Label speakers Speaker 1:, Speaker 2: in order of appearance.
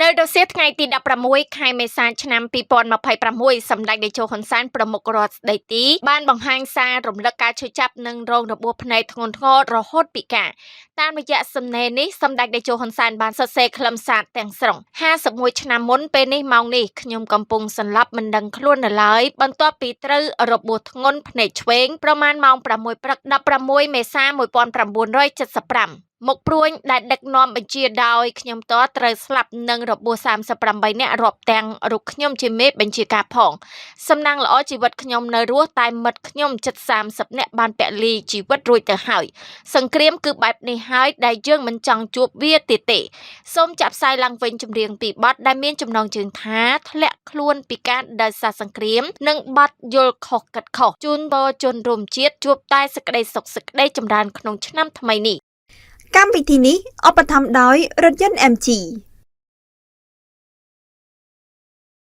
Speaker 1: នៅរសៀលថ្ងៃទី16ខែមេសាឆ្នាំ2026សម្ដេចតេជោហ៊ុនសែនប្រមុខរដ្ឋស្ដីទីបានបង្ហាញសាររំលឹកការឈឺចាប់និងរងរបួសភ្នែកធ្ងន់ធ្ងររហូតពិការតាមរយៈសំណេរនេះសម្ដេចតេជោហ៊ុនសែនបានសរសេរខ្លឹមសារទាំងស្រុង51ឆ្នាំមុនពេលនេះម៉ោងនេះខ្ញុំកំពុងសន្លប់មិនដឹងខ្លួននៅឡើយបន្ទាប់ពីត្រូវរបួសធ្ងន់ភ្នែកឆ្វេងប្រមាណម៉ោង6ព្រឹក16មេសា1975មុខព្រួញដែលដឹកនាំបញ្ជាដោយខ្ញុំតត្រូវស្លាប់និងរបួស38នាក់រាប់ទាំងរូបខ្ញុំជាមេបញ្ជាការផងសំណាងល្អជីវិតខ្ញុំនៅរស់តែមិត្តខ្ញុំជិត30នាក់បានពលីជីវិតរួចទៅហើយសង្គ្រាមគឺបែបនេះហើយដែលយើងមិនចង់ជួបវាទៀតទេសូមចាក់ផ្សាយឡើងវិញចម្រៀងពីបទដែលមានចំណងជើងថាធ្លាក់ខ្លួនពីការដោយសារសង្គ្រាមនិងបទយល់ខុសគិតខុសជូនបជនរួមជាតិជួបតែសេចក្តីសុខសេចក្តីចម្រើនក្នុងឆ្នាំថ្មីនេះ
Speaker 2: កម្មវិធីនេះឧបត្ថម្ភដោយរថយន្ត MG